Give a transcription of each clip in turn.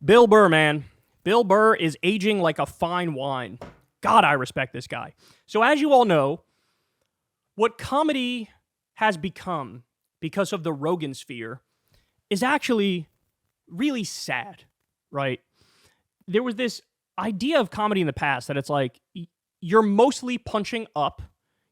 Bill Burr, man. Bill Burr is aging like a fine wine. God, I respect this guy. So as you all know, what comedy has become because of the Rogan sphere is actually really sad, right? There was this idea of comedy in the past that it's like you're mostly punching up,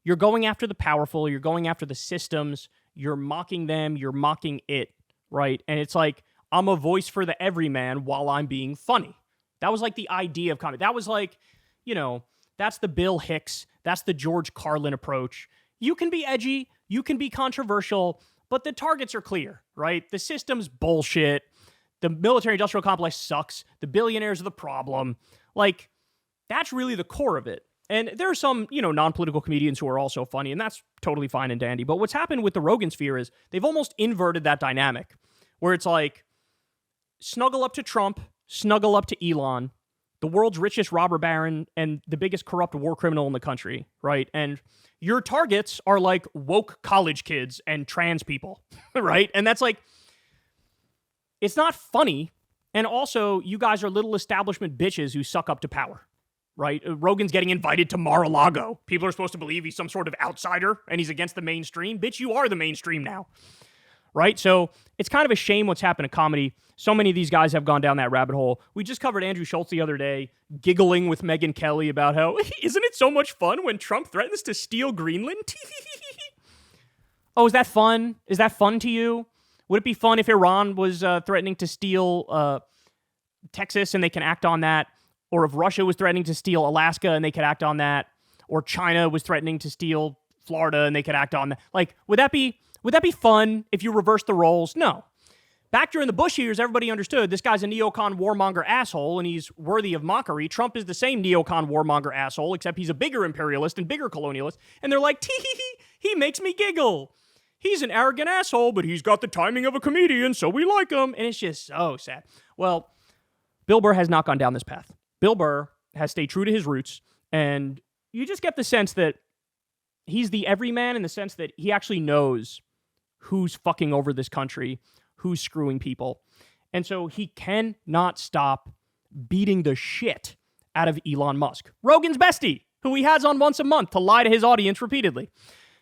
you're going after the powerful, you're going after the systems, you're mocking them, you're mocking it, right? And it's like, I'm a voice for the everyman while I'm being funny. That was like the idea of comedy. That was like, you know, that's the Bill Hicks, that's the George Carlin approach. You can be edgy, you can be controversial, but the targets are clear, right? The system's bullshit. The military-industrial complex sucks. The billionaires are the problem. Like, that's really the core of it. And there are some, you know, non-political comedians who are also funny, and that's totally fine and dandy. But what's happened with the Rogan sphere is they've almost inverted that dynamic, where it's like, snuggle up to Trump, snuggle up to Elon, the world's richest robber baron and the biggest corrupt war criminal in the country, right? And your targets are like woke college kids and trans people, right? And that's like, it's not funny. And also, you guys are little establishment bitches who suck up to power, right? Rogan's getting invited to Mar-a-Lago. People are supposed to believe he's some sort of outsider and he's against the mainstream. Bitch, you are the mainstream now, right? So it's kind of a shame what's happened to comedy. So many of these guys have gone down that rabbit hole. We just covered Andrew Schultz the other day, giggling with Megyn Kelly about how, isn't it so much fun when Trump threatens to steal Greenland? Oh, is that fun? Is that fun to you? Would it be fun if Iran was threatening to steal Texas and they can act on that? Or if Russia was threatening to steal Alaska and they could act on that? Or China was threatening to steal Florida and they could act on that? Like, would that be fun if you reverse the roles? No. Back during the Bush years, everybody understood this guy's a neocon warmonger asshole and he's worthy of mockery. Trump is the same neocon warmonger asshole, except he's a bigger imperialist and bigger colonialist. And they're like, he makes me giggle. He's an arrogant asshole, but he's got the timing of a comedian, so we like him. And it's just so sad. Well, Bill Burr has not gone down this path. Bill Burr has stayed true to his roots, and you just get the sense that he's the everyman in the sense that he actually knows who's fucking over this country, who's screwing people. And so he cannot stop beating the shit out of Elon Musk, Rogan's bestie, who he has on once a month to lie to his audience repeatedly.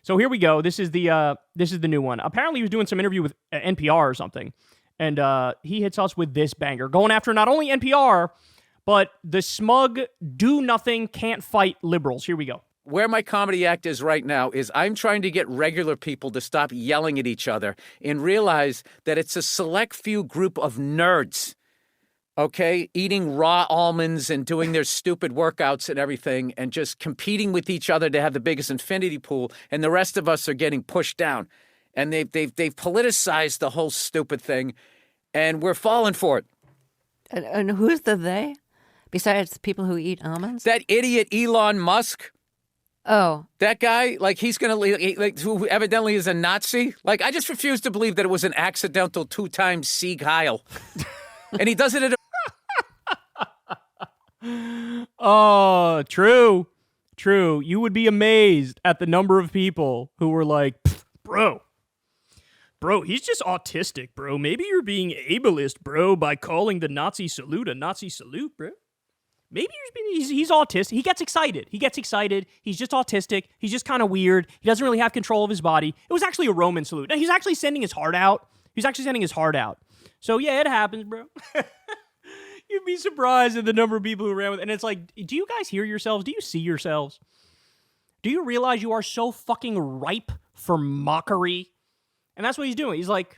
So here we go. This is the new one. Apparently he was doing some interview with NPR or something, and he hits us with this banger, going after not only NPR, but the smug, do-nothing, can't-fight liberals. Here we go. Where my comedy act is right now is I'm trying to get regular people to stop yelling at each other and realize that it's a select few group of nerds, okay, eating raw almonds and doing their stupid workouts and everything and just competing with each other to have the biggest infinity pool, and the rest of us are getting pushed down. And they've politicized the whole stupid thing, and we're falling for it. And who's the they? Besides people who eat almonds? That idiot Elon Musk. Oh. That guy, like, he's going to, who evidently is a Nazi. Like, I just refuse to believe that it was an accidental 2-time Sieg Heil. And he does it at Oh, true. You would be amazed at the number of people who were like, bro, he's just autistic, bro. Maybe you're being ableist, bro, by calling the Nazi salute a Nazi salute, bro. Maybe he's autistic. He gets excited. He's just autistic. He's just kind of weird. He doesn't really have control of his body. It was actually a Roman salute. Now, he's actually sending his heart out. So, yeah, it happens, bro. You'd be surprised at the number of people who ran with it. And it's like, do you guys hear yourselves? Do you see yourselves? Do you realize you are so fucking ripe for mockery? And that's what he's doing. He's like,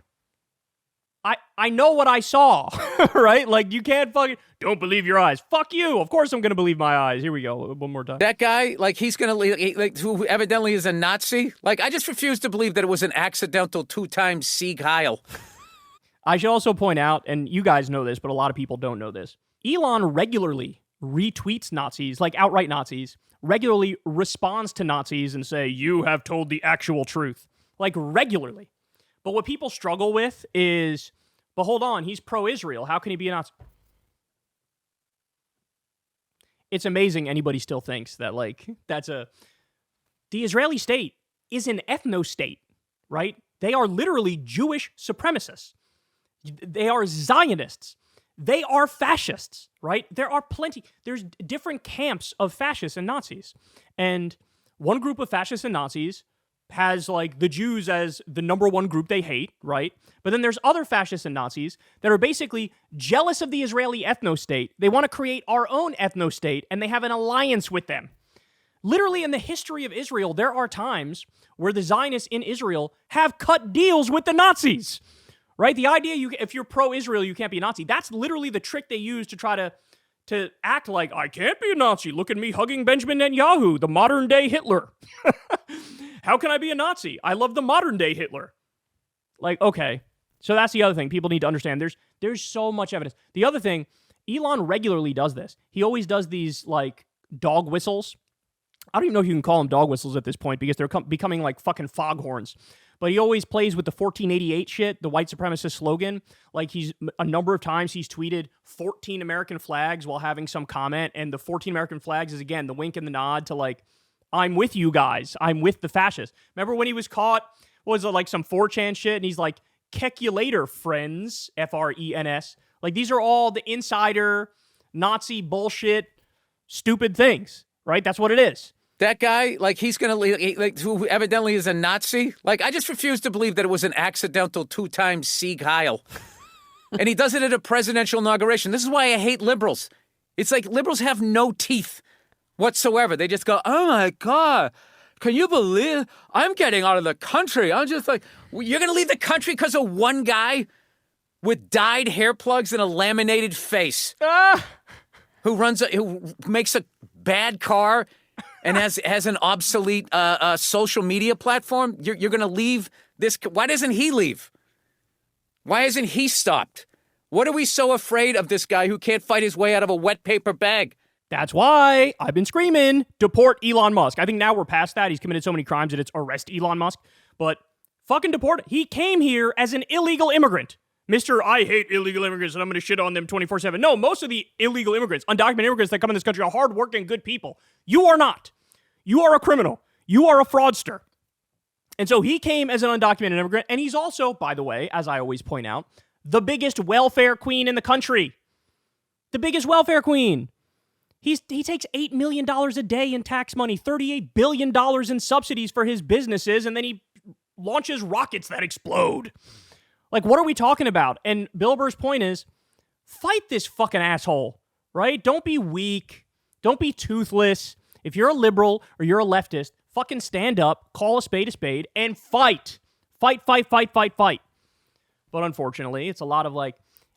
I know what I saw, right? Like, you can't fucking, don't believe your eyes. Fuck you. Of course I'm going to believe my eyes. Here we go. One more time. That guy, like, he's going to, like, who evidently is a Nazi. Like, I just refuse to believe that it was an accidental 2-time Sieg Heil. I should also point out, and you guys know this, but a lot of people don't know this. Elon regularly retweets Nazis, like outright Nazis, regularly responds to Nazis and say, you have told the actual truth. Like, regularly. But what people struggle with is, but hold on, he's pro-Israel. How can he be a Nazi? It's amazing anybody still thinks that, like, the Israeli state is an ethno-state, right? They are literally Jewish supremacists. They are Zionists. they are fascists, right? There's different camps of fascists and Nazis. And one group of fascists and Nazis has like the Jews as the number one group they hate, right? But then there's other fascists and Nazis that are basically jealous of the Israeli ethno-state. They want to create our own ethno-state, and they have an alliance with them. Literally in the history of Israel, there are times where the Zionists in Israel have cut deals with the Nazis, right? The idea if you're pro-Israel, you can't be a Nazi. That's literally the trick they use to try to act like, I can't be a Nazi. Look at me hugging Benjamin Netanyahu, the modern day Hitler. How can I be a Nazi? I love the modern day Hitler. Like, okay. So that's the other thing people need to understand. There's so much evidence. The other thing, Elon regularly does this. He always does these like dog whistles. I don't even know if you can call them dog whistles at this point because they're becoming like fucking foghorns. But he always plays with the 1488 shit, the white supremacist slogan. Like a number of times he's tweeted 14 American flags while having some comment. And the 14 American flags is, again, the wink and the nod to like, I'm with you guys. I'm with the fascists. Remember when he was caught, what was it, like some 4chan shit? And he's like, keck you later, friends, F-R-E-N-S. Like, these are all the insider, Nazi bullshit, stupid things, right? That's what it is. That guy, like, he's going to, like, who evidently is a Nazi. Like, I just refuse to believe that it was an accidental 2-time Sieg Heil. And he does it at a presidential inauguration. This is why I hate liberals. It's like liberals have no teeth whatsoever. They just go, oh my God, can you believe I'm getting out of the country? I'm just like, you're going to leave the country because of one guy with dyed hair plugs and a laminated face who makes a bad car and has an obsolete social media platform? You're going to leave this? Why doesn't he leave? Why isn't he stopped? What are we so afraid of this guy who can't fight his way out of a wet paper bag? That's why I've been screaming, deport Elon Musk. I think now we're past that. He's committed so many crimes that it's arrest Elon Musk. But fucking deport him. He came here as an illegal immigrant. Mr. I hate illegal immigrants and I'm going to shit on them 24/7. No, most of the illegal immigrants, undocumented immigrants that come in this country are hardworking, good people. You are not. You are a criminal. You are a fraudster. And so he came as an undocumented immigrant, and he's also, by the way, as I always point out, the biggest welfare queen in the country. The biggest welfare queen. He takes $8 million a day in tax money, $38 billion in subsidies for his businesses, and then he launches rockets that explode. Like, what are we talking about? And Bill Burr's point is, fight this fucking asshole, right? Don't be weak. Don't be toothless. If you're a liberal or you're a leftist, fucking stand up, call a spade, and fight. Fight. But unfortunately, it's a lot of like,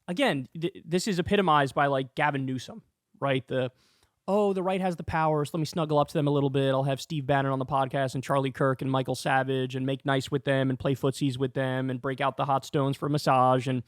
again, this is epitomized by like Gavin Newsom, right? The right has the power, so let me snuggle up to them a little bit. I'll have Steve Bannon on the podcast and Charlie Kirk and Michael Savage and make nice with them and play footsies with them and break out the hot stones for a massage. And,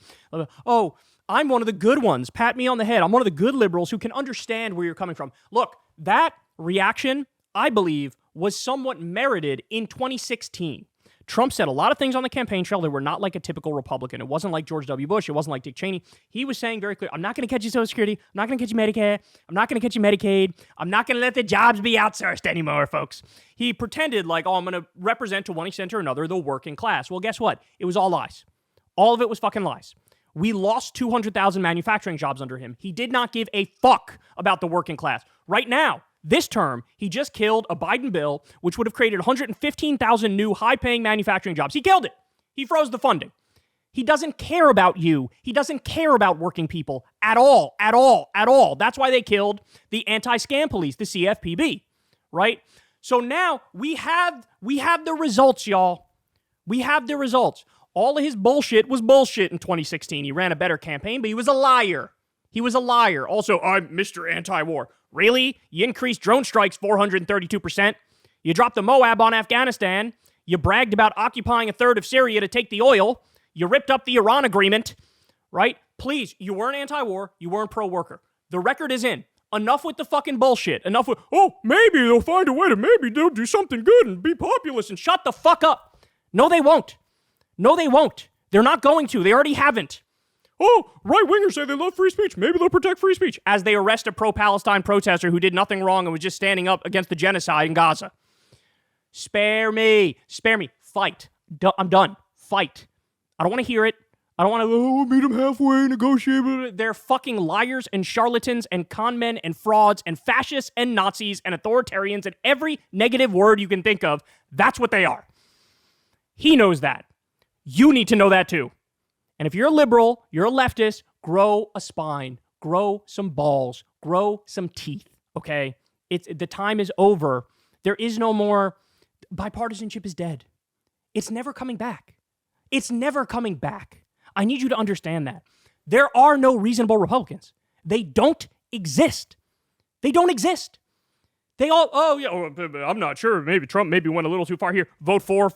I'm one of the good ones. Pat me on the head. I'm one of the good liberals who can understand where you're coming from. Look, that reaction, I believe, was somewhat merited in 2016. Trump said a lot of things on the campaign trail that were not like a typical Republican. It wasn't like George W. Bush. It wasn't like Dick Cheney. He was saying very clearly, I'm not going to catch you Social Security. I'm not going to catch you Medicare. I'm not going to catch you Medicaid. I'm not going to let the jobs be outsourced anymore, folks. He pretended like, I'm going to represent to one extent or another the working class. Well, guess what? It was all lies. All of it was fucking lies. We lost 200,000 manufacturing jobs under him. He did not give a fuck about the working class. Right now, this term, he just killed a Biden bill, which would have created 115,000 new high-paying manufacturing jobs. He killed it. He froze the funding. He doesn't care about you. He doesn't care about working people at all. That's why they killed the anti-scam police, the CFPB, right? So now we have the results, y'all. We have the results. All of his bullshit was bullshit in 2016. He ran a better campaign, but he was a liar. Also, I'm Mr. Anti-War. Really? You increased drone strikes 432%. You dropped the Moab on Afghanistan. You bragged about occupying a third of Syria to take the oil. You ripped up the Iran agreement, right? Please, you weren't anti-war. You weren't pro-worker. The record is in. Enough with the fucking bullshit. Enough with, maybe they'll find a way to, maybe they'll do something good and be populist and shut the fuck up. No, they won't. They're not going to. They already haven't. Right-wingers say they love free speech. Maybe they'll protect free speech. As they arrest a pro-Palestine protester who did nothing wrong and was just standing up against the genocide in Gaza. Spare me. Fight. I'm done. Fight. I don't want to hear it. I don't want to meet them halfway, negotiate. They're fucking liars and charlatans and con men and frauds and fascists and Nazis and authoritarians and every negative word you can think of. That's what they are. He knows that. You need to know that too. And if you're a liberal, you're a leftist, grow a spine, grow some balls, grow some teeth, okay? The time is over. There is no more. Bipartisanship is dead. It's never coming back. It's never coming back. I need you to understand that. There are no reasonable Republicans. They don't exist. They don't exist. They all, I'm not sure. Maybe Trump went a little too far here. Vote for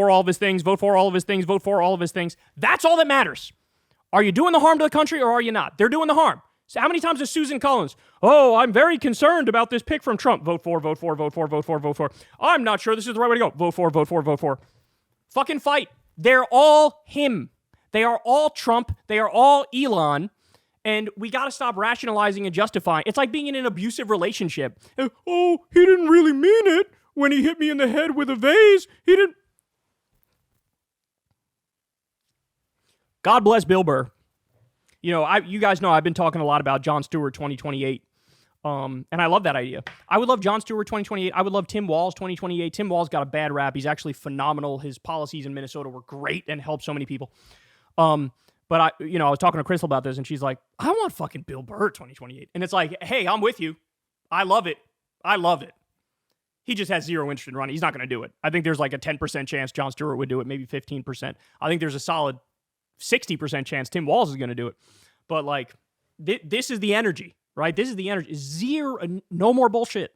all of his things. Vote for all of his things. Vote for all of his things. That's all that matters. Are you doing the harm to the country or are you not? They're doing the harm. So how many times is Susan Collins? Oh, I'm very concerned about this pick from Trump. Vote for, vote for, vote for, vote for, vote for. I'm not sure this is the right way to go. Vote for, vote for, vote for. Fucking fight. They're all him. They are all Trump. They are all Elon. And we got to stop rationalizing and justifying. It's like being in an abusive relationship. Oh, he didn't really mean it when he hit me in the head with a vase. He didn't. God bless Bill Burr. You know, you guys know I've been talking a lot about Jon Stewart 2028. And I love that idea. I would love Jon Stewart 2028. I would love Tim Walz 2028. Tim Walz got a bad rap. He's actually phenomenal. His policies in Minnesota were great and helped so many people. But I was talking to Crystal about this, and she's like, I want fucking Bill Burr 2028. And it's like, hey, I'm with you. I love it. I love it. He just has zero interest in running. He's not going to do it. I think there's like a 10% chance Jon Stewart would do it, maybe 15%. I think there's a solid 60% chance Tim Walz is going to do it. But like, this is the energy, right? This is the energy. Zero, no more bullshit.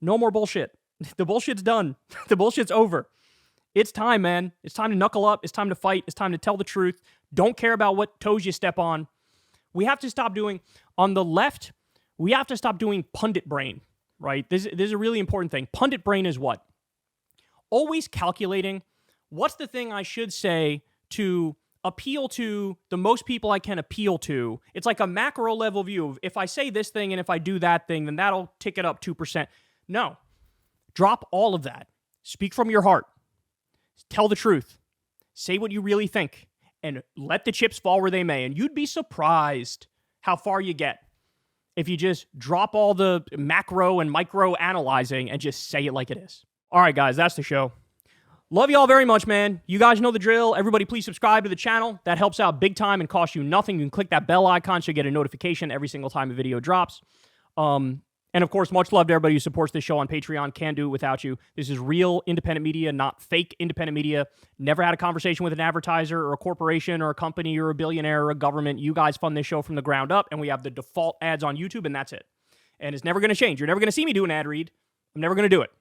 No more bullshit. The bullshit's done. The bullshit's over. It's time, man. It's time to knuckle up. It's time to fight. It's time to tell the truth. Don't care about what toes you step on. We have to stop doing, on the left, we have to stop doing pundit brain, right? This is a really important thing. Pundit brain is what? Always calculating, what's the thing I should say to appeal to the most people I can appeal to. It's like a macro level view of if I say this thing and if I do that thing, then that'll tick it up 2%. No. Drop all of that. Speak from your heart. Tell the truth. Say what you really think. And let the chips fall where they may. And you'd be surprised how far you get if you just drop all the macro and micro analyzing and just say it like it is. All right, guys, that's the show. Love you all very much, man. You guys know the drill. Everybody, please subscribe to the channel. That helps out big time and costs you nothing. You can click that bell icon so you get a notification every single time a video drops. And of course, much love to everybody who supports this show on Patreon. Can't do it without you. This is real independent media, not fake independent media. Never had a conversation with an advertiser or a corporation or a company or a billionaire or a government. You guys fund this show from the ground up, and we have the default ads on YouTube, and that's it. And it's never going to change. You're never going to see me do an ad read. I'm never going to do it.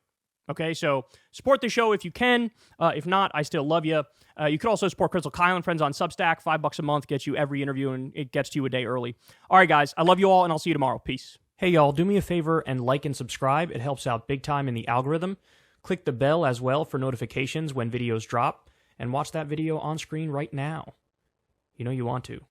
Okay, so support the show if you can. If not, I still love you. You could also support Crystal Kyle and Friends on Substack. $5 a month gets you every interview, and it gets to you a day early. All right, guys, I love you all, and I'll see you tomorrow. Peace. Hey, y'all, do me a favor and like and subscribe. It helps out big time in the algorithm. Click the bell as well for notifications when videos drop, and watch that video on screen right now. You know you want to.